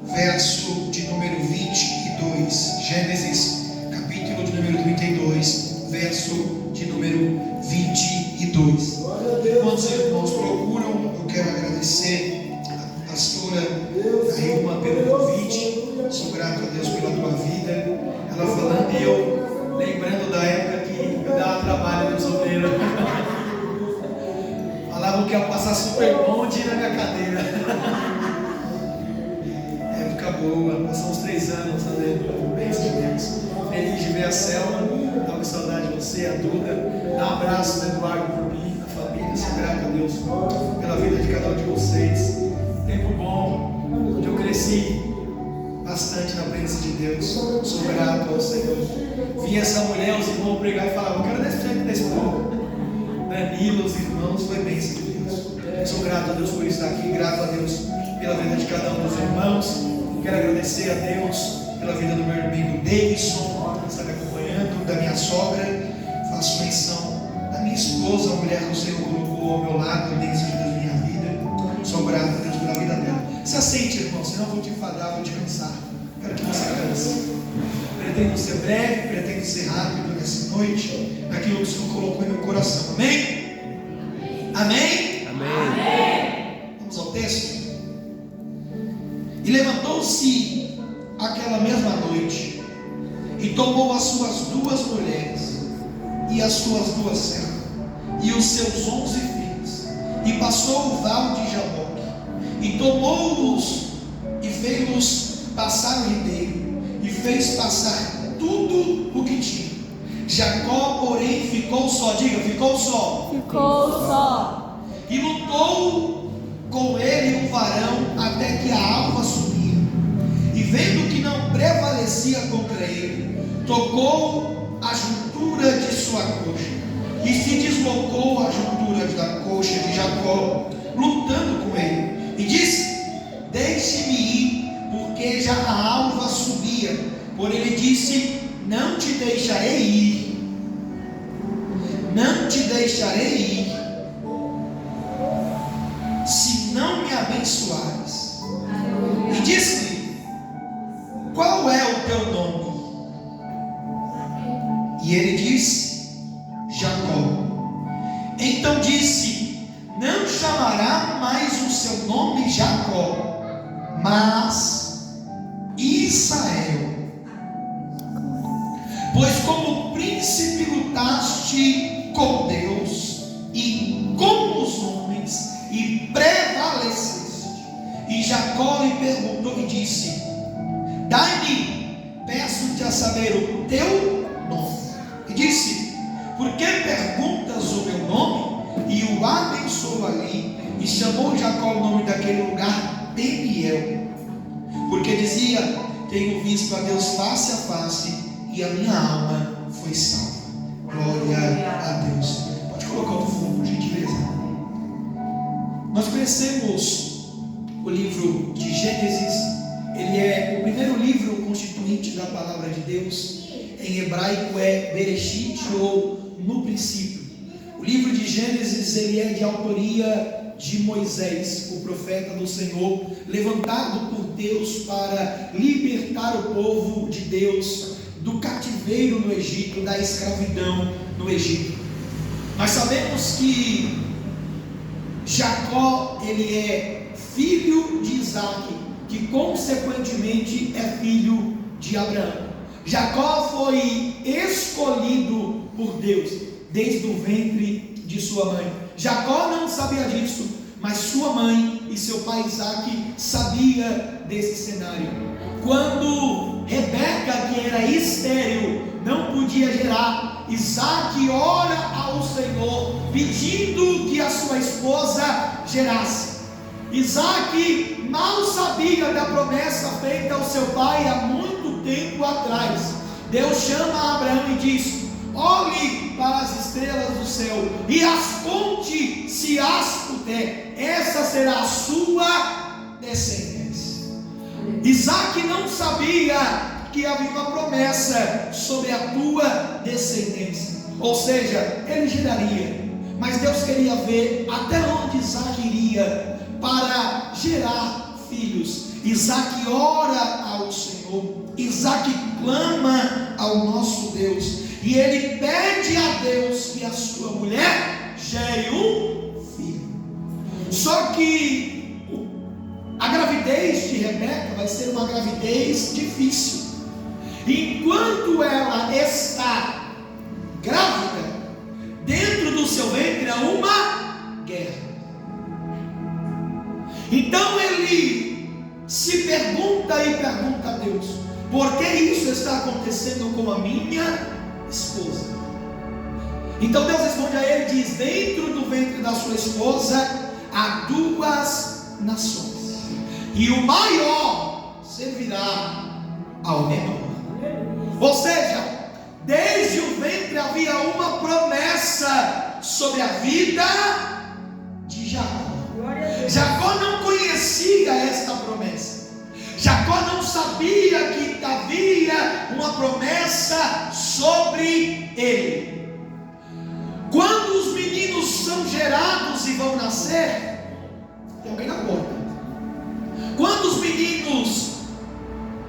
verso de número 22. Gênesis, capítulo de número 32, verso de número 22. Enquanto os irmãos procuram, eu quero agradecer a pastora Ailma pelo convite. Sou grato a Deus pela tua vida. Ela falando e eu lembrando da época que eu dava trabalho nos obreiros. Falavam que ia passar super bonde na minha cadeira. Época boa, passamos 3 anos fazendo bênção de Deus. Feliz de ver a Selma, estava com saudade de você, a Duda. Dá um abraço do Eduardo por mim, da família. Sou grato a Deus pela vida de cada um de vocês. Tempo bom, onde eu cresci bastante na presença de Deus. Sou grato ao Senhor. Vi essa mulher, os irmãos pregar e falavam: eu quero desse jeito desse povo. Danilo, os irmãos, foi bênção de Deus. Sou grato a Deus por estar aqui, grato a Deus pela vida de cada um dos irmãos. Quero agradecer a Deus pela vida do meu amigo Davidson, que está me acompanhando, da minha sogra. Faço menção da minha esposa, a mulher que o Senhor colocou ao meu lado, desde da minha vida. Sou grato a Deus pela vida dela. Se aceite, irmão, senão eu vou te enfadar, vou te cansar. Quero que você canse. Pretendo ser breve, pretendo ser rápido nessa noite, naquilo que o Senhor colocou em meu coração. Amém? Amém? Amém. Vamos ao texto. E levantou-se aquela mesma noite e tomou as suas 2 mulheres e as suas 2 servas e os seus 11 filhos e passou o val de Jaboque e tomou-os e fez-los passar o ribeiro e fez passar tudo o que tinha. Jacó, porém, ficou só. Diga, ficou só. Ficou só. E lutou com ele um varão até que a alva subia. E vendo que não prevalecia contra ele, tocou a juntura de sua coxa. E se deslocou a juntura da coxa de Jacó, lutando com ele. E disse: deixe-me ir, porque já a alva subia. Porém ele disse: não te deixarei ir. Não te deixarei ir, se não me abençoares. E disse-lhe: qual é o teu nome? E ele disse: Jacó. Então disse: não chamará mais o seu nome Jacó, mas Israel, pois como príncipe lutaste com Deus e com os homens e prevaleceste. E Jacó lhe perguntou e disse: dai-me, peço-te a saber o teu nome. E disse: por que perguntas o meu nome? E o abençoou ali, e chamou Jacó o nome daquele lugar Peniel, porque dizia: tenho visto a Deus face a face, e a minha alma foi salva. Glória a Deus. Pode colocar o fundo, por gentileza. Nós conhecemos o livro de Gênesis. Ele é o primeiro livro constituinte da palavra de Deus. Em hebraico é Bereshit, ou no princípio. O livro de Gênesis, ele é de autoria de Moisés, o profeta do Senhor, levantado por Deus para libertar o povo de Deus do cativeiro no Egito, da escravidão no Egito. Nós sabemos que Jacó, ele é filho de Isaac, que consequentemente é filho de Abraão. Jacó foi escolhido por Deus desde o ventre de sua mãe. Jacó não sabia disso, mas sua mãe e seu pai Isaac sabia desse cenário. Quando Rebeca, que era estéril, não podia gerar, Isaac ora ao Senhor pedindo que a sua esposa gerasse. Isaac mal sabia da promessa feita ao seu pai há muito tempo atrás. Deus chama Abraão e diz: olhe para as estrelas do céu e as conte se as puder, essa será a sua descendência. Isaac não sabia que havia uma promessa sobre a tua descendência, ou seja, ele geraria, mas Deus queria ver até onde Isaac iria para gerar filhos, Isaac ora ao Senhor, Isaac clama ao nosso Deus, e ele pede a Deus que a sua mulher gere um filho. Só que a gravidez de Rebeca vai ser uma gravidez difícil. Enquanto ela está grávida, dentro do seu ventre há uma guerra. Então ele se pergunta e pergunta a Deus: por que isso está acontecendo com a minha esposa? Então Deus responde a ele e diz: dentro do ventre da sua esposa há duas nações, e o maior servirá ao menor. Ou seja, desde o ventre havia uma promessa sobre a vida de Jacó. Jacó não conhecia esta promessa. Jacó não sabia que havia uma promessa sobre ele. Quando os meninos são gerados e vão nascer, tem alguém na porta. Quando os meninos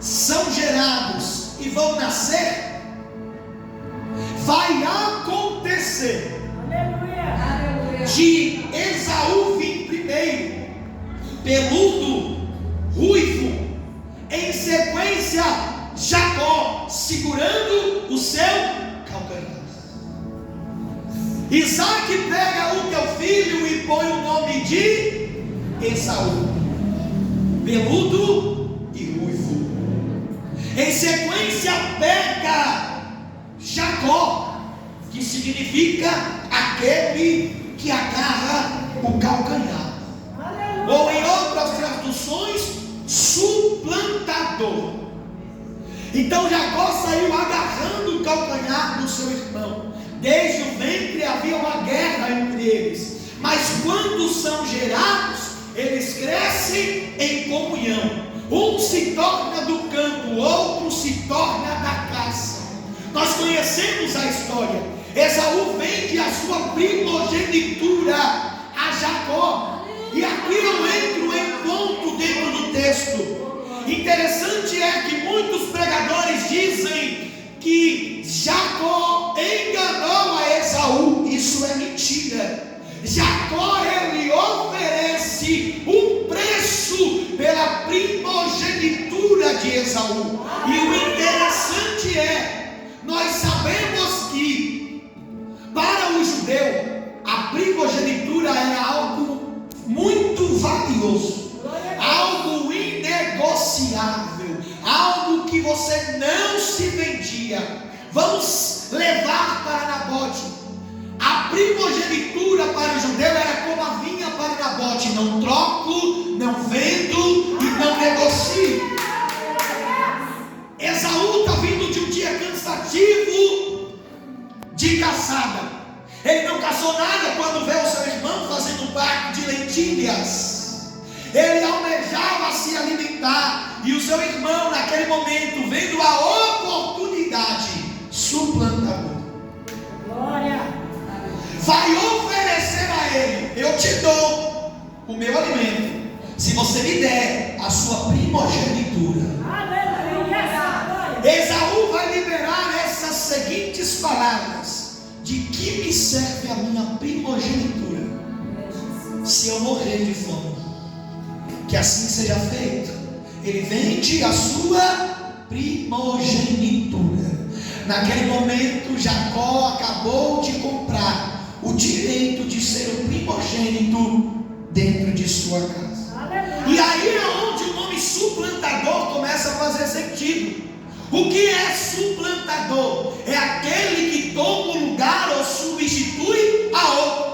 são gerados e vão nascer, vai acontecer de Esaú vir primeiro, peludo, ruivo, em sequência Jacó segurando o seu calcanhar. Isaac pega o teu filho e põe o nome de Esaú, peludo e ruivo. Em sequência pega Jacó, que significa aquele que agarra o calcanhar. Ou em outras traduções, suplantador. Então Jacó saiu agarrando o calcanhar do seu irmão. Desde o ventre havia uma guerra entre eles, mas quando são gerados, eles crescem em comunhão. Um se torna do campo, outro se torna da caça. Nós conhecemos a história. Esaú vende a sua primogenitura a Jacó. E aqui eu entro em ponto dentro do texto. Interessante é que muitos pregadores dizem que Jacó enganou a Esaú. Isso é mentira. Jacó, ele oferece um preço pela primogenitura de Esaú. E o interessante é, nós sabemos que para o judeu a primogenitura era algo muito valioso, algo inegociável, algo que você não se vendia. Vamos levar para Nabote. A primogenitura para o judeu era como a vinha para Nabote: não troco, não vendo e não negocio. Esaú está vindo de um dia cansativo de caçada. Ele não caçou nada quando vê o seu irmão fazendo um barco de lentilhas. Ele almejava se alimentar, e o seu irmão, naquele momento, vendo a oportunidade, suplantador, vai oferecer a ele: eu te dou o meu alimento se você me der a sua primogenitura. Esaú vai liberar essas seguintes palavras: de que me serve a minha primogenitura se eu morrer de fome? Que assim seja feito. Ele vende a sua primogenitura. Naquele momento Jacó acabou de comprar o direito de ser o primogênito dentro de sua casa. E aí é onde o nome suplantador começa a fazer sentido. O que é suplantador? É aquele que toma o lugar ou substitui a outro.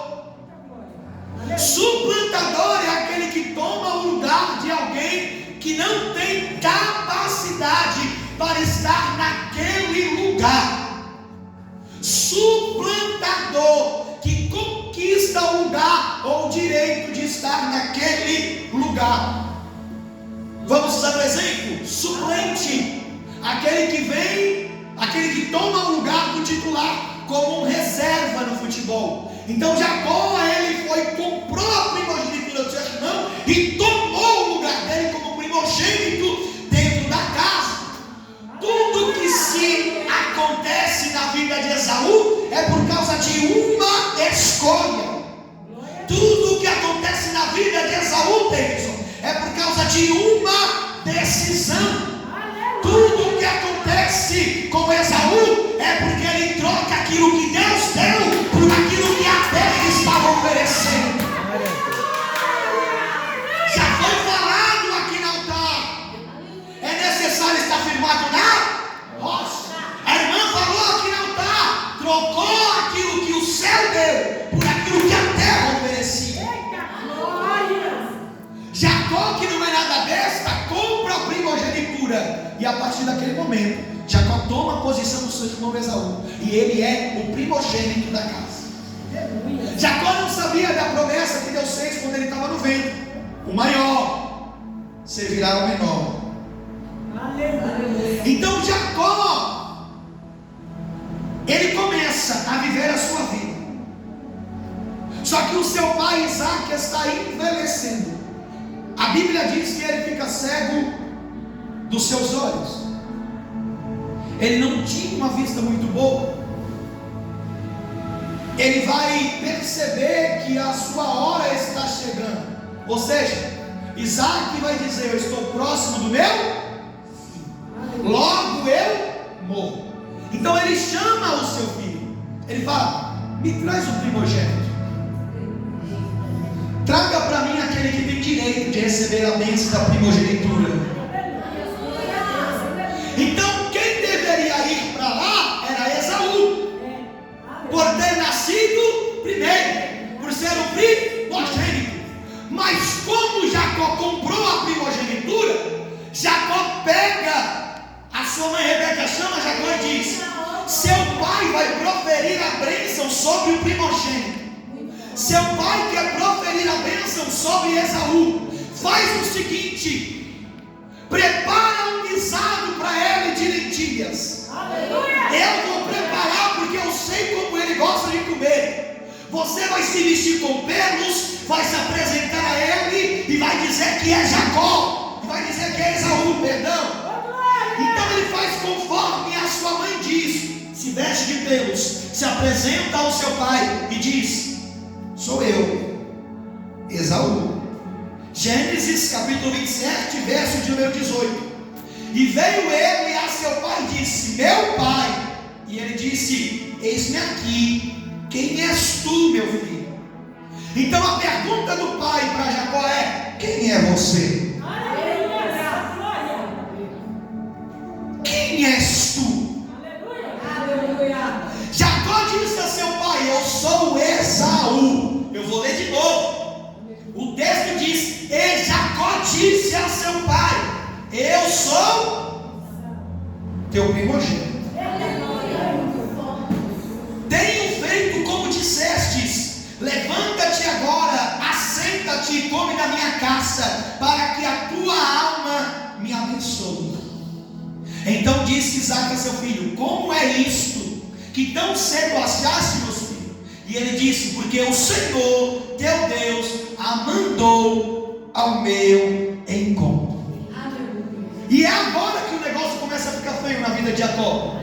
Suplantador é aquele que toma o lugar de alguém que não tem capacidade para estar naquele lugar. Suplantador que conquista o lugar ou o direito de estar naquele lugar. Vamos usar o exemplo? Suplente, aquele que vem, aquele que toma o lugar do titular, como um reserva no futebol. Então Jacó, ele foi, comprou a primogenitura do seu irmão e tomou o lugar dele como primogênito dentro da casa. Tudo que se acontece na vida de Esaú é por causa de uma escolha. Tudo que acontece na vida de Esaú, Davidson, é por causa de uma decisão. Tudo que acontece com Esaú é porque ele troca aquilo que Deus deu por aquilo que a terra estava oferecendo. Já foi falado aqui no altar. É necessário estar firmado na rocha. A irmã falou aqui no altar. Trocou aquilo que o céu deu por aquilo que a terra oferecia. Jacó, que não é nada besta, compra a primogenitura. E a partir daquele momento, Jacó toma a posição do seu irmão Esaú. E ele é o primogênito da casa. Jacó não sabia da promessa que Deus fez quando ele estava no ventre. O maior servirá ao menor. Então Jacó, ele começa a viver a sua vida. Só que o seu pai Isaac está envelhecendo. A Bíblia diz que ele fica cego dos seus olhos. Ele não tinha uma vista muito boa. Ele vai perceber que a sua hora está chegando. Ou seja, Isaac vai dizer: eu estou próximo do meu fim, logo eu morro. Então ele chama o seu filho. Ele fala: me traz o primogênito. Traga para mim aquele que tem direito de receber a bênção da primogenitura. Então quem deveria ir para lá era Esaú, por ter nascido primeiro, por ser o primogênito. Mas como Jacó comprou a primogenitura, Jacó pega, a sua mãe Rebeca chama Jacó e diz: seu pai vai proferir a bênção sobre o primogênito. Seu pai quer proferir a bênção sobre Esaú. Faz o seguinte: prepara um guisado para ele de lentilhas. Eu vou preparar porque eu sei como ele gosta de comer. Você vai se vestir com pelos, vai se apresentar a ele e vai dizer que é Jacó, e vai dizer que é Esaú, perdão. Então ele faz conforme a sua mãe diz. Se veste de pelos, se apresenta ao seu pai e diz: sou eu, Esaú. Gênesis capítulo 27, verso de número 18. E veio ele a seu pai e disse: meu pai. E ele disse: eis-me aqui, quem és tu, meu filho? Então a pergunta do pai para Jacó é: quem é você? Quem és tu? Jacó disse a seu pai: eu sou Esaú. Eu vou ler de novo. O texto diz: e Jacó disse a seu pai: eu sou teu primogênito. Tenho feito como dissestes. Levanta-te agora, assenta-te e come da minha caça, para que a tua alma me abençoe. Então disse Isaac a seu filho: como é isto que tão cedo achaste, meus filhos? E ele disse: porque o Senhor teu Deus a mandou ao meu encontro. E é agora que o negócio começa a ficar feio na vida de Jacó.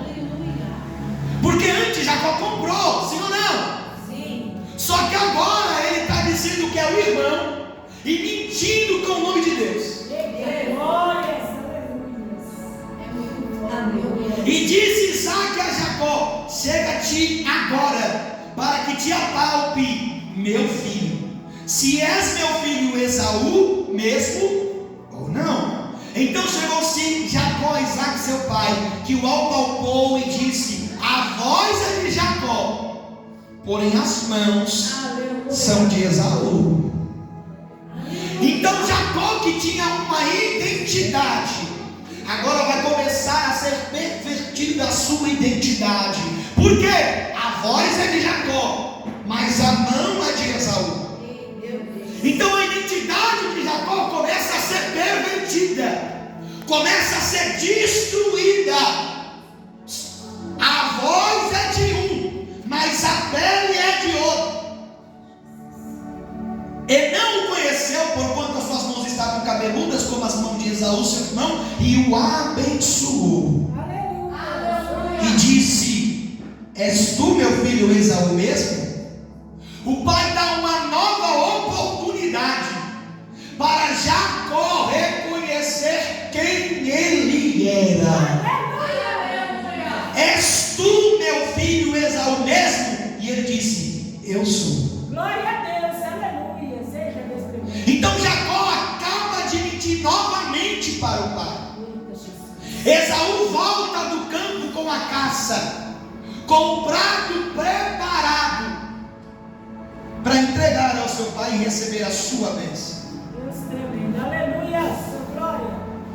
Porque antes Jacó comprou, sim ou não? Sim. Só que agora ele está dizendo que é o irmão e mentindo com o nome de Deus. E disse Isaac a Jacó: chega-te agora, para que te apalpe, meu filho, se és meu filho Esaú mesmo ou não. Então chegou-se Jacó a Isaac seu pai, que o apalpou e disse: a voz é de Jacó, porém as mãos são de Esaú. Então Jacó, que tinha uma identidade, agora vai começar a ser pervertida a sua identidade. Por quê? A voz é de Jacó, mas a mão é de Esaú. Então a identidade de Jacó começa a ser pervertida, começa a ser destruída. A voz é de um, mas a pele é de outro. E não o conheceu, porquanto as suas mãos estavam cabeludas como as mãos de Esaú, seu irmão, e o abençoou. E disse: és tu, meu filho Esaú mesmo? O pai dá uma nova oportunidade para Jacó reconhecer quem ele era. És tu, meu filho Esaú mesmo? E ele disse: eu sou. Glória a Deus, aleluia. Seja Deus primeiro. Então Jacó acaba de mentir novamente para o pai. Esaú volta do campo com a caça, com o prato preparado para entregar ao seu pai e receber a sua bênção. Deus tremendo, aleluia, glória.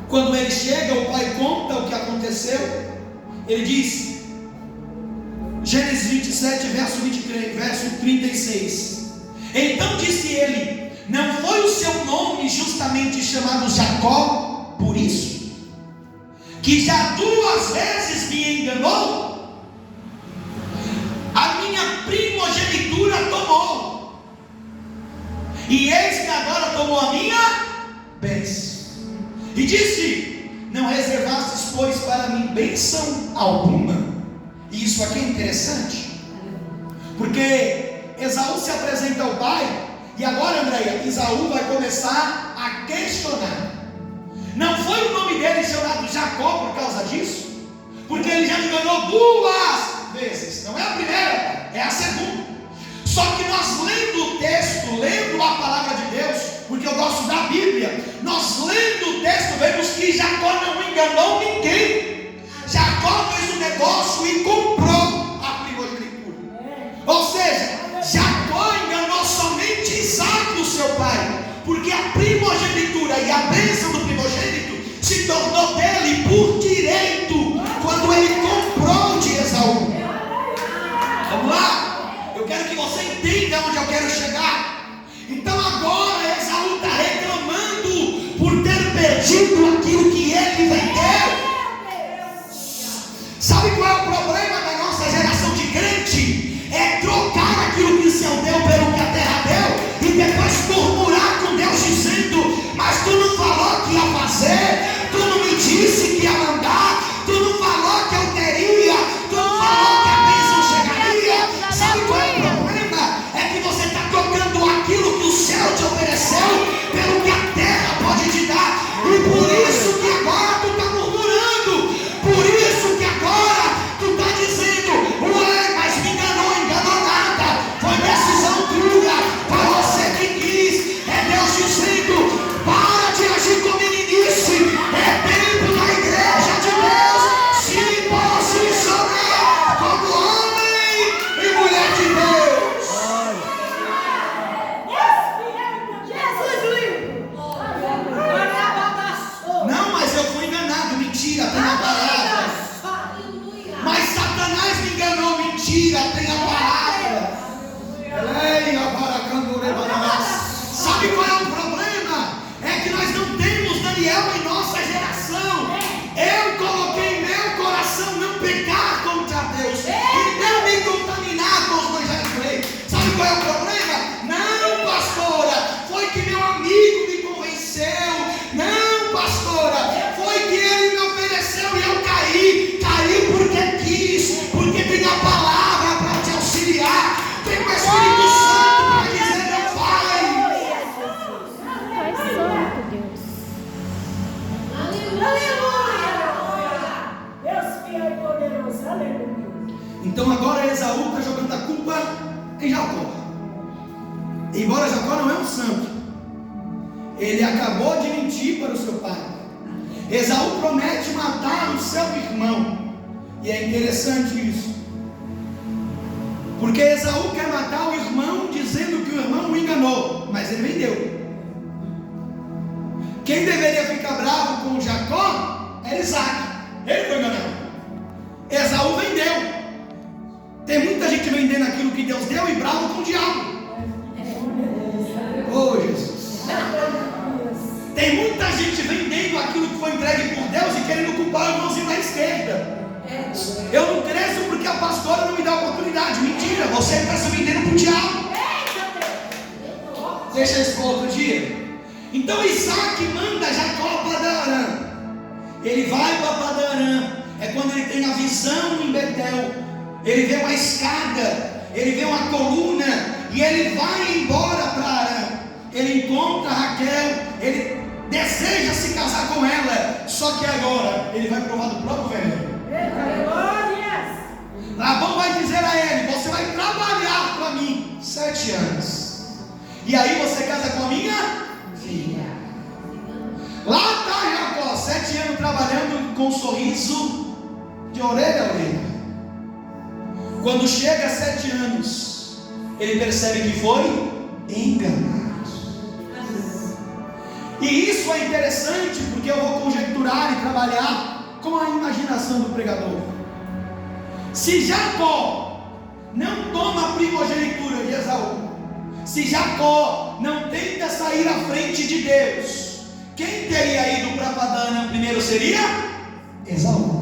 Quando ele chega, o pai conta o que aconteceu. Ele diz, Gênesis 27, verso 36. Então disse ele: não foi o seu nome justamente chamado Jacó por isso, que já 2 vezes me enganou? A minha primogenitura tomou, e eis que agora tomou a minha bênção. E disse: não reservastes, pois, para mim bênção alguma. E isso aqui é interessante, porque Esaú se apresenta ao pai, e agora, Andréia, Esaú vai começar a questionar. Não foi o nome dele chamado Jacó por causa disso? Porque ele já enganou 2 vezes. Não é a primeira, é a segunda. Só que nós lendo o texto, lendo a palavra de Deus, porque eu gosto da Bíblia, nós lendo o texto vemos que Jacó não enganou ninguém. Jacó fez um negócio e comprou a primogenitura. Ou seja, Jacó enganou somente Isaac, o seu pai, porque a primogenitura e a bênção do primogênito se tornou dele por direito, quando ele comprou de Esaú. Vamos lá? Eu quero que você entenda onde eu quero chegar. Então agora Esaú está reclamando por ter perdido aquilo que ele vendeu. Sabe qual é o problema da nossa geração de crente? É trocar aquilo que o céu deu pelo que a terra deu, e depois murmurar com Deus dizendo: mas tu não falou que ia fazer, tu não me disse que ia mandar, tu não falou que eu teria, tu não falou que a bênção chegaria. Sabe qual é o problema? É que você está trocando aquilo que o céu te ofereceu pelo que a terra pode te dar, e por isso que agora tu está murmurando, por isso que agora tu está dizendo: ué, mas me enganou nada, foi decisão tua, foi você que quis. É Deus dizendo: para de agir com meninice, é tempo da igreja de Deus se posicionar como homem e mulher de Deus. Jesus livre. Não, mas eu fui enganado, mentira, tem a palavra. Mas Satanás me enganou, mentira, tem a palavra. Sabe qual é o problema? É que nós não temos Daniel em nossa geração. Eu coloquei em meu coração não pecar contra Deus e não me contaminar com os manjares do rei. Sabe qual é o problema? Não, pastora, foi que meu amigo me convenceu. Não, pastora, foi que ele me ofereceu e eu caí. Caí porque quis, porque tem a palavra para te auxiliar, tem o Espírito Santo para dizer: não vai. Pai Santo, Deus. Deus fiel e poderoso, aleluia. Então agora Esaú está jogando a culpa em Jacó. Embora Jacó não é um santo, ele acabou de mentir para o seu pai. Esaú promete matar o seu irmão. E é interessante isso, porque Esaú quer matar o irmão dizendo que o irmão o enganou, mas ele vendeu. Quem deveria ficar bravo com Jacó era Isaac. Ele foi enganado. Esaú vendeu. Tem muita gente vendendo aquilo que Deus deu e bravo com o diabo. Oh, Jesus. Tem muita gente vendendo aquilo que foi entregue por Deus e querendo culpar o irmãozinho da esquerda. Eu não cresço porque a pastora não me dá oportunidade. Mentira, você está se vendendo para o diabo. Deixa isso para outro dia. Então Isaac manda Jacó para Padan-Arã. Ele vai para Padan-Arã. É quando ele tem a visão em Betel. Ele vê uma escada, ele vê uma coluna, e ele vai embora para Arã. Ele encontra Raquel, ele deseja se casar com ela, só que agora ele vai provar do próprio veneno. Labão vai dizer a ele: você vai trabalhar para mim 7 anos, e aí você casa com a minha filha. Lá está Jacó, 7 anos trabalhando com um sorriso de orelha a orelha. Quando chega a 7 anos, ele percebe que foi enganado. E isso é interessante, porque eu vou conjecturar e trabalhar com a imaginação do pregador. Se Jacó não toma a primogenitura de Esaú, se Jacó não tenta sair à frente de Deus, quem teria ido para Padan primeiro seria Esaú.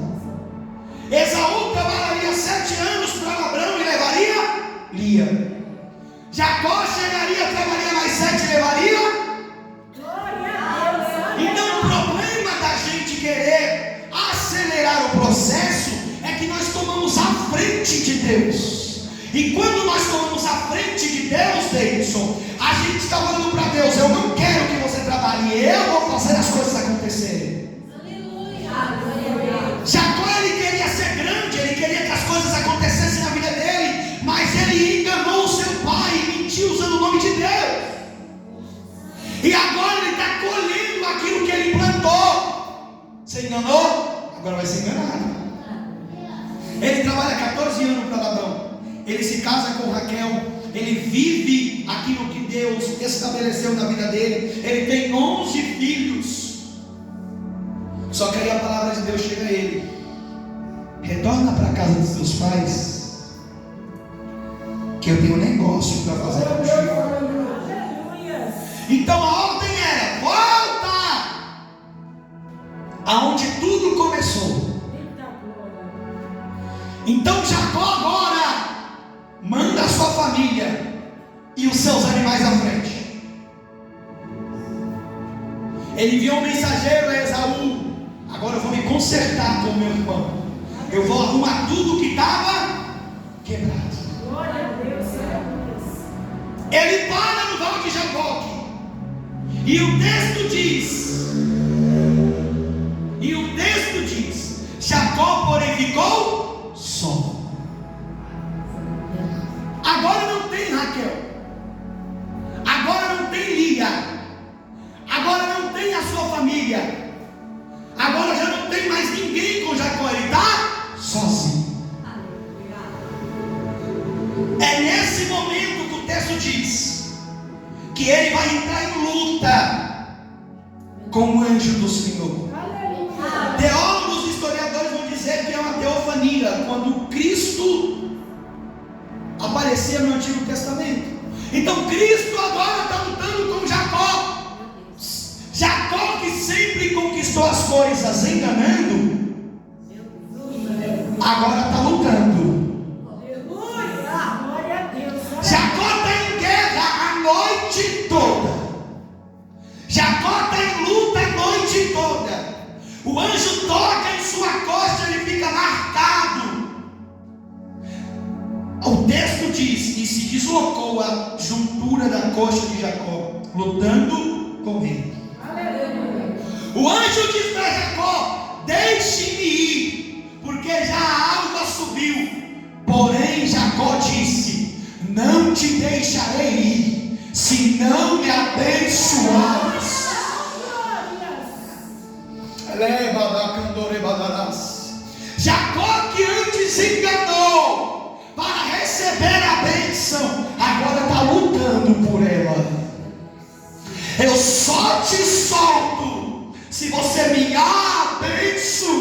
Esaú trabalharia 7 anos para Abrão e levaria Lia. Jacó chegaria, trabalharia mais 7 e levaria. Então o problema da gente querer acelerar o processo é que nós tomamos a frente de Deus. E quando nós tomamos a frente de Deus, Davidson, a gente está falando para Deus: eu não quero que você trabalhe, eu vou fazer as coisas acontecerem. Jacó, ele queria ser grande, ele queria que as coisas acontecessem na vida dele, mas ele enganou o seu pai e mentiu usando o nome de Deus. E agora ele está colhendo aquilo que ele plantou. Você enganou? Agora vai ser enganado. Ele trabalha 14 anos para Labão. Ele se casa com Raquel. Ele vive aquilo que Deus estabeleceu na vida dele. Ele tem 11 filhos. Só que aí a palavra de Deus chega a ele: retorna para a casa dos teus pais, que eu tenho um negócio para fazer contigo. Então a ordem era: volta aonde tudo começou. Então Jacó agora manda a sua família e os seus animais à frente. Ele enviou um mensageiro a Esaú: agora eu vou me consertar com o meu irmão, eu vou arrumar tudo que estava quebrado. Glória a Deus. Ele para no Vale de Jaboque. E o texto diz: Jacó, porém, ficou só. Agora não tem Raquel, agora não tem Lia, agora não tem a sua família, agora já não tem mais ninguém com Jacó, ele está sozinho. É nesse momento que o texto diz que ele vai entrar em luta com o anjo do Senhor. Teólogos e historiadores vão dizer que é uma teofania, quando Cristo aparecia no Antigo Testamento. Então Cristo agora está lutando com Jacó. Jacó, que sempre conquistou as coisas enganando, agora está lutando. Jacó está em guerra a noite toda. Jacó está em luta a noite toda. O anjo toca em sua costa, ele fica marcado. O texto diz: e se deslocou a juntura da coxa de Jacó, lutando com ele. O anjo diz para Jacó: deixe-me ir, porque já a alva subiu. Porém Jacó disse: não te deixarei ir, se não me abençoares. Jacó, que antes enganou para receber a bênção, agora está lutando por ela. Eu só te solto se você me abençoar.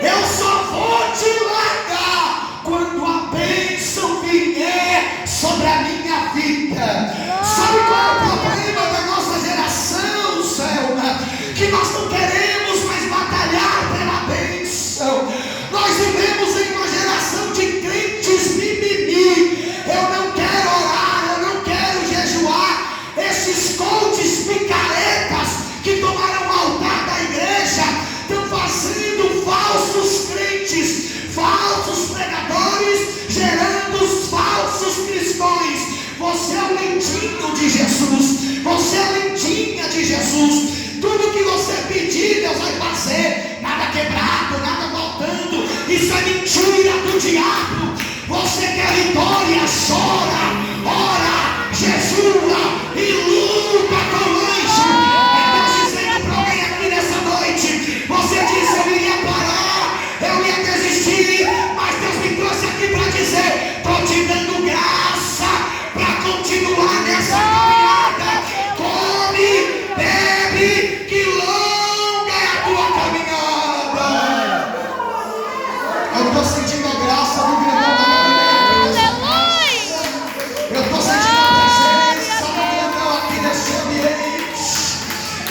Eu só vou te largar quando a bênção vier sobre a minha vida. Sabe qual é o problema da nossa geração, Selma? Que nós não queremos mais batalhar pela bênção. Nós vivemos em uma geração de crentes mimimi. Eu não quero orar, eu não quero jejuar. Esses coaches gerando os falsos cristãos. Você é o lentinho de Jesus. Você é a lentinha de Jesus. Tudo que você pedir, Deus vai fazer. Nada quebrado, nada faltando. Isso é mentira do diabo. Você quer vitória, chora, ora, jejua e luta com o anjo. É Deus dizendo para alguém aqui nessa noite. Você disse: eu iria parar, eu ia desistir, mas Deus me trouxe aqui para dizer: estou te dando graça para continuar nessa caminhada. Come, bebe, que longa é a tua caminhada. Eu estou sentindo a graça do grandão da gabinete. Eu estou sentindo a presença do grandão aqui nesse ambiente.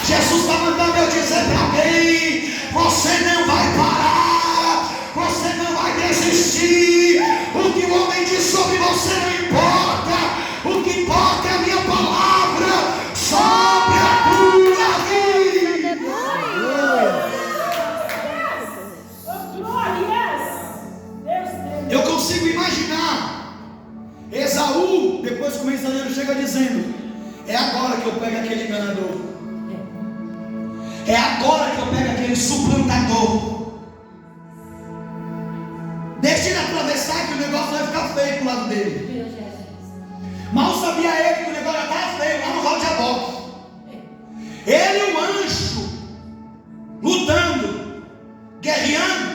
Jesus está mandando eu dizer para alguém: você não vai parar, você não vai desistir. O que o homem diz sobre você não importa. O que importa é a minha palavra sobre a tua vida. Eu consigo imaginar Esaú, depois que o mensageiro chega dizendo: é agora que eu pego aquele enganador, é agora que eu pego aquele suplantador. Deixa ele atravessar que o negócio vai ficar feio pro lado dele. Mal sabia ele que o negócio já estava feio lá no Val de Jaboque. Ele e o anjo lutando, guerreando.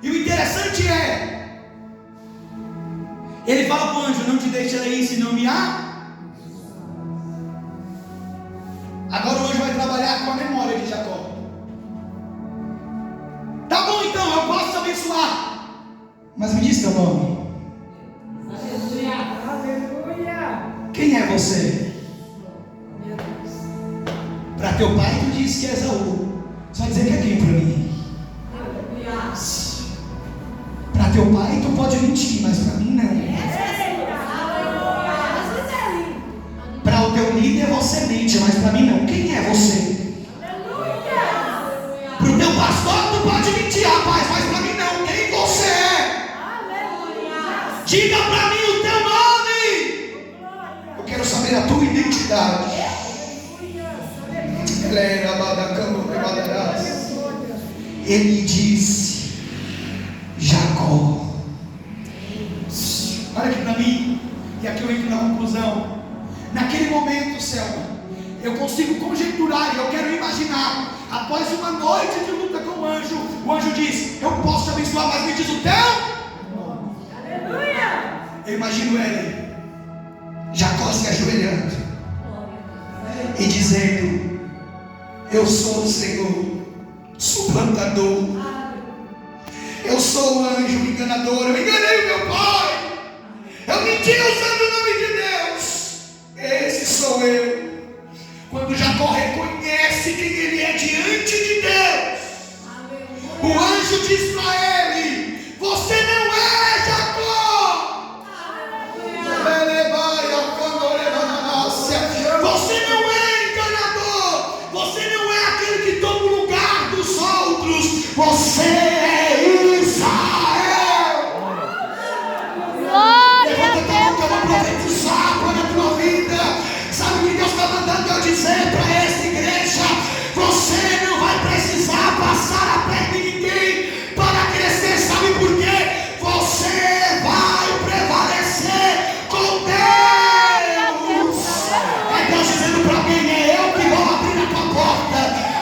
E o interessante é, ele fala para o anjo: não te deixarei se não me há. Agora o anjo vai trabalhar com a memória de Jacó. Tá bom, então, eu posso te abençoar, mas me diz teu nome. Quem é você? Para teu pai tu diz que é Esaú. Só dizer que é quem para mim? Para teu pai tu pode mentir, mas para mim não. Para o teu líder você mente, mas para mim não. Quem é você? Para o teu pastor tu pode mentir, rapaz, mas para mim não. Quem você é? Diga para mim o teu nome. Eu quero saber a tua identidade. Ele disse: Jacó. Olha aqui para mim, e aqui eu entro na conclusão. Naquele momento, Selma, eu consigo conjecturar e eu quero imaginar. Após uma noite de luta com o anjo diz: eu posso te abençoar, mas me diz o teu. Aleluia! Eu imagino ele, Jacó, se ajoelhando e dizendo: eu sou o Senhor, suplantador. Eu sou o anjo enganador. Eu enganei o meu pai. Eu menti usando o nome de Deus. Esse sou eu. Quando Jacó reconhece quem ele é diante de Deus, o anjo diz para ele: você não é Jacó. Você não é enganador. Você não é aquele que toma o lugar dos outros. Você é Israel. Levanta a tua mão que eu vou profetizar para a tua vida. Sabe o que Deus está mandando eu dizer para essa igreja? Você não vai precisar passar a perna de ninguém para crescer. Sabe por quê? Você vai prevalecer com Deus. É Deus dizendo para alguém: é eu que vou abrir a tua porta.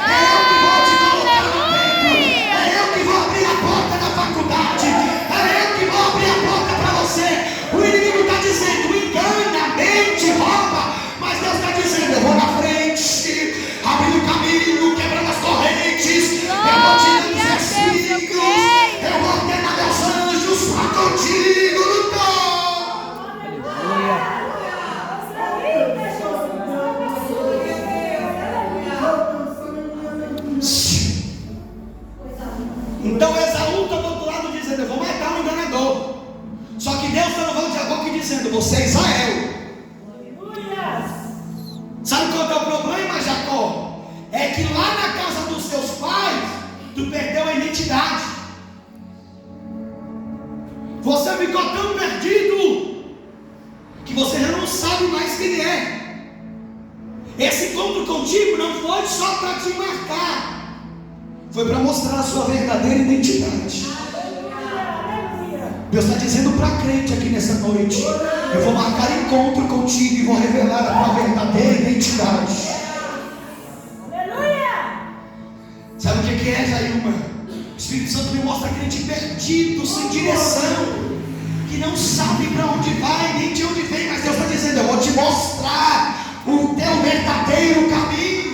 É eu que vou te colocar lá dentro. É eu que vou abrir a porta da faculdade. É eu que vou abrir a porta para você. O inimigo está dizendo: engana, mente, rouba. Mas Deus está dizendo: eu vou na frente, abrindo o caminho, quebrando as correntes. Eu vou te dando os versículos. Eu vou ordenar meus anjos para contigo lutar. Então Esaú está do outro lado dizendo: eu vou matar um enganador. Só que Deus está no Val de Jaboque dizendo: você é Israel. Sabe qual é o problema, Jacó? É que lá na casa dos seus pais tu perdeu a identidade. Você ficou tão perdido que você já não sabe mais quem é. Esse encontro contigo não foi só para te marcar, foi para mostrar a sua verdadeira identidade. Deus está dizendo para crente aqui nessa noite: eu vou marcar encontro contigo e vou revelar a tua verdadeira identidade. Sabe o que é, Jailma? O Espírito Santo me mostra crente perdido, sem direção, que não sabe para onde vai, nem de onde vem. Mas Deus está dizendo: eu vou te mostrar o teu verdadeiro caminho.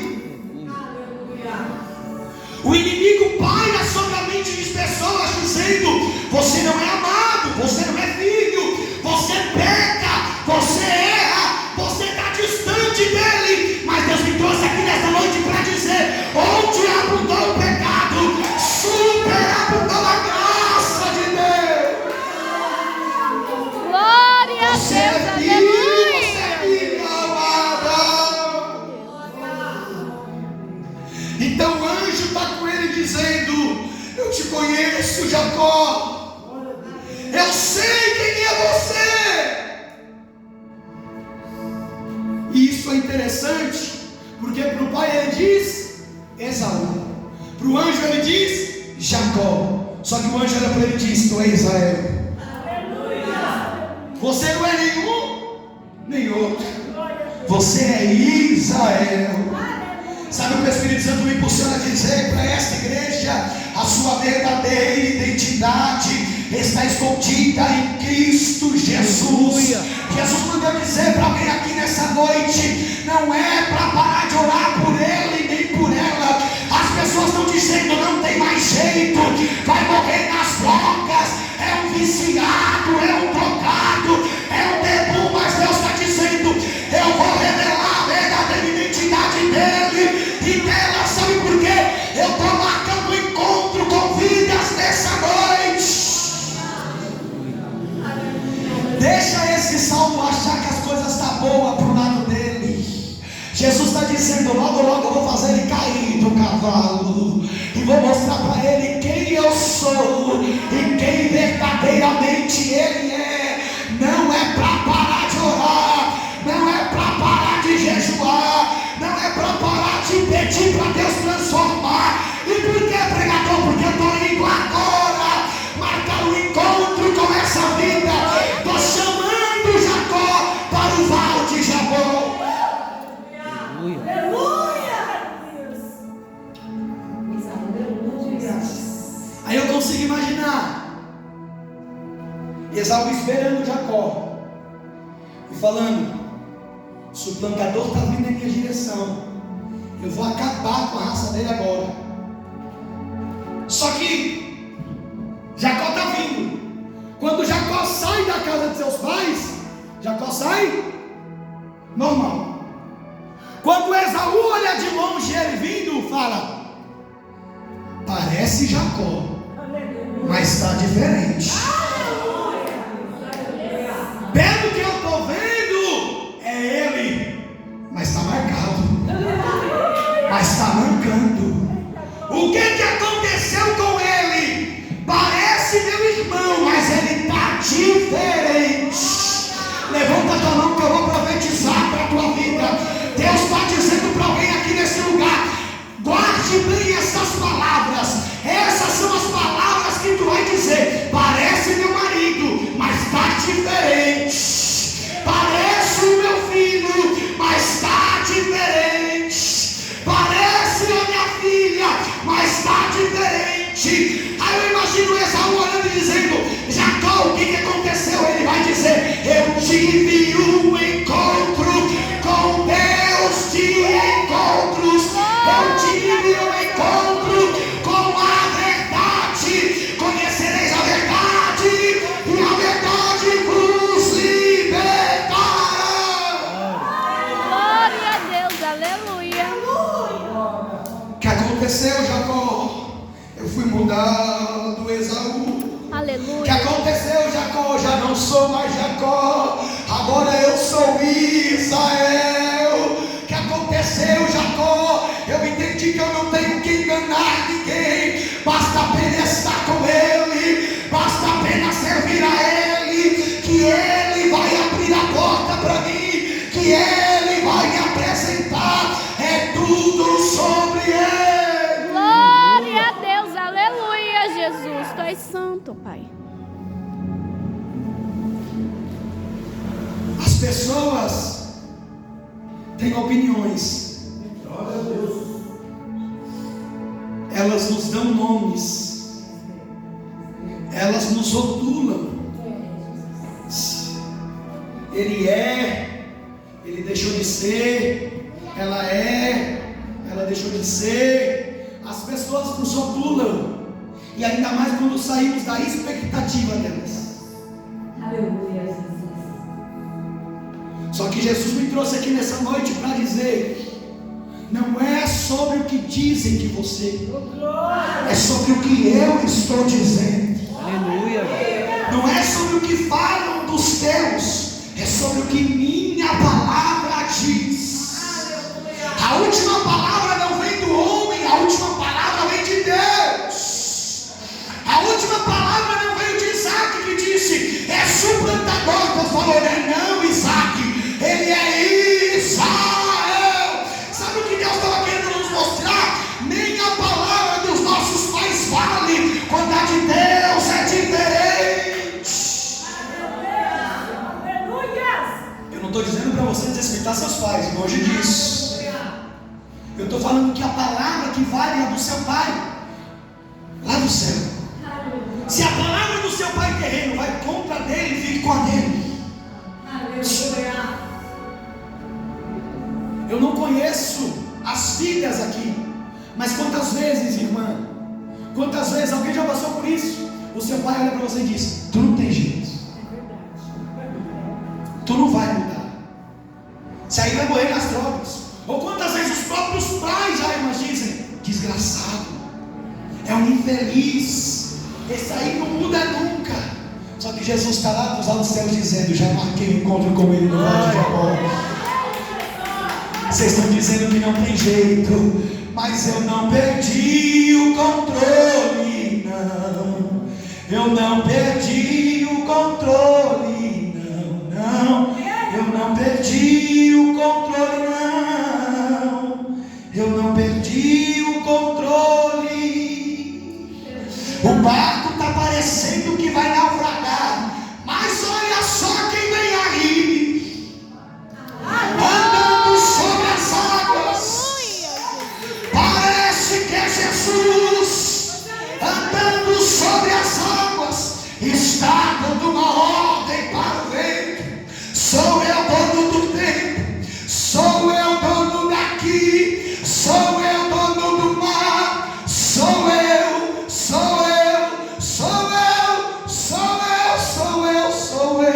O inimigo paira sobre a mente das pessoas, dizendo: você não é amado, você não é filho, você peca, você erra, você está distante dele. Mas Deus me trouxe aqui nesta noite para dizer: onde abundou o pecado, superabundou a graça de Deus. Glória a Você é Deus, filho, aleluia. você é filha amada. Então o anjo está com ele dizendo: eu te conheço, Jacó. Eu sei quem é você. E isso é interessante, porque para o pai ele diz Esaú, para o anjo ele diz Jacó. Só que o anjo era para ele diz: tu é Israel. Você não é nenhum nem outro, você é Israel. Sabe o que o Espírito Santo me impulsiona a dizer para esta igreja? A sua verdadeira identidade está escondida em Cristo Jesus. Jesus manda dizer para alguém aqui nessa noite: não é para parar de orar por ele nem por ela. As pessoas estão dizendo: não tem mais jeito, vai morrer nas drogas, é um viciado, é um drogado, é um bebum. Mas Deus está dizendo: eu vou revelar a verdadeira identidade dele e dela. Sabe por quê? Eu estou marcando um encontro com vidas nessa noite. Deixa esse salmo achar que as coisas estão boas para o lado dele. Jesus está dizendo: logo logo eu vou fazer ele cair do cavalo e vou mostrar para ele quem eu sou e quem verdadeiramente ele é. Não é para parar de orar, não é para parar de jejuar, não é para parar de pedir para Deus transformar. E por que, pregador? Porque eu estou indo agora marcar um encontro com essa vida. Estou chamando Jacó para o vale de Jabó. Aí eu consigo imaginar Esaú esperando Jacó e falando: o suplantador está vindo em minha direção, eu vou acabar com a raça dele agora. Só que Jacó está vindo. Quando Jacó sai da casa de seus pais, Jacó sai normal. Quando Esaú olha de longe ele vindo, fala: parece Jacó, mas está diferente. Pelo que eu estou vendo, é ele, mas está marcado, mas está mancando. O que aconteceu com ele? Parece meu irmão, mas ele está diferente. Levanta a tua mão que eu vou profetizar para a tua vida. Deus está dizendo para alguém aqui nesse lugar: guarde bem essas palavras. Essas são as palavras que tu vai dizer. Parece meu marido, mas está diferente. Parece o meu filho, mas está diferente. Parece a minha filha, mas está diferente. Aí eu imagino Esaú olhando e dizendo: Jacó, o que aconteceu? Ele vai dizer: eu tive um encontro com Deus de encontros. Eu tive um encontro com a verdade. Conhecereis a verdade e a verdade vos libertará. Glória a Deus, aleluia. O que aconteceu, Jacó? Eu fui mudado, Esaú. O que Aleluia. aconteceu, Jacó? Já não sou mais Jacó, agora eu sou Israel. O que aconteceu, Jacó? Eu entendi que eu não tenho que enganar ninguém, basta apenas estar com ele, basta apenas servir a ele. Tu és santo, Pai. As pessoas têm opiniões. Elas nos dão nomes. Elas nos rotulam. Ele deixou de ser, ela deixou de ser. As pessoas nos rotulam. E ainda mais quando saímos da expectativa delas. Aleluia, Jesus. Só que Jesus me trouxe aqui nessa noite para dizer: não é sobre o que dizem que você, é sobre o que eu estou dizendo. Aleluia. Não é sobre o que falam dos teus, é sobre o que minha palavra diz. A última palavra não vem do homem, a última palavra vem de Deus. A última palavra não veio de Isaac, que disse: é suplantador. Deus falou: não, Isaac, ele é Israel. Sabe o que Deus estava querendo nos mostrar? Nem a palavra dos nossos pais vale, quando a de Deus é diferente. Eu não estou dizendo para você desrespeitar seus pais, longe disso. Eu estou falando que a palavra que vale é a do seu pai, lá do céu. Se a palavra do seu pai terreno vai contra dele, fique com a dele. Eu não conheço as filhas aqui, mas quantas vezes, irmã, quantas vezes alguém já passou por isso? O seu pai olha para você e diz: tu não tem jeito, tu não vai mudar, se aí vai morrer nas drogas. Ou quantas vezes os próprios pais já dizem: desgraçado, é um infeliz, esse aí não muda nunca. Só que Jesus está lá dos altos céus dizendo: já marquei o encontro com ele no Vale de Jacó. Vocês estão dizendo que não tem jeito, mas eu não perdi o controle, não. Eu não perdi o controle, não. Eu não perdi o controle, não. Eu não perdi o controle. O barco está parecendo que vai naufragar, mas olha só quem vem aí, andando sobre as águas. Parece que é Jesus andando sobre as águas. Está dando uma ordem para o vento: sou eu dono do tempo, sou eu dono daqui, sou eu dono do mar, sou eu, sou eu, sou eu, sou eu, sou eu, sou eu.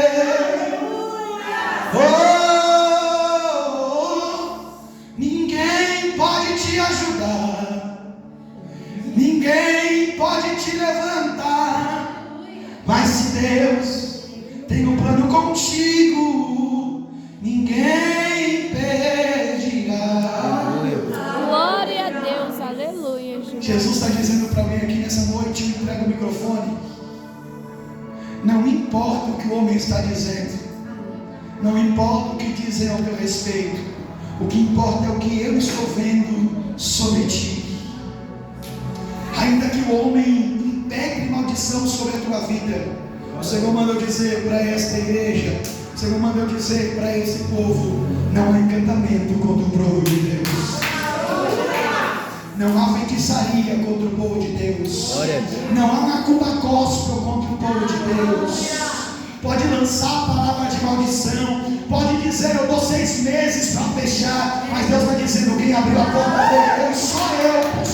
Ninguém pode te ajudar, ninguém pode te levantar, mas se Deus tem um plano contigo, ninguém impedirá. Glória a Deus, aleluia, Jesus. Jesus está dizendo para mim aqui nessa noite, me entrega o microfone: não importa o que o homem está dizendo, não importa o que dizem ao teu respeito, o que importa é o que eu estou vendo sobre ti. Ainda que o homem integre maldição sobre a tua vida, o Senhor mandou dizer para esta igreja, o Senhor mandou dizer para esse povo: não há encantamento contra o povo de Deus, não há feitiçaria contra o povo de Deus, não há macumba gospel contra o povo de Deus. Pode lançar a palavra de maldição, pode dizer: eu dou 6 meses para fechar, mas Deus está dizendo: quem abriu a porta foi eu, só eu.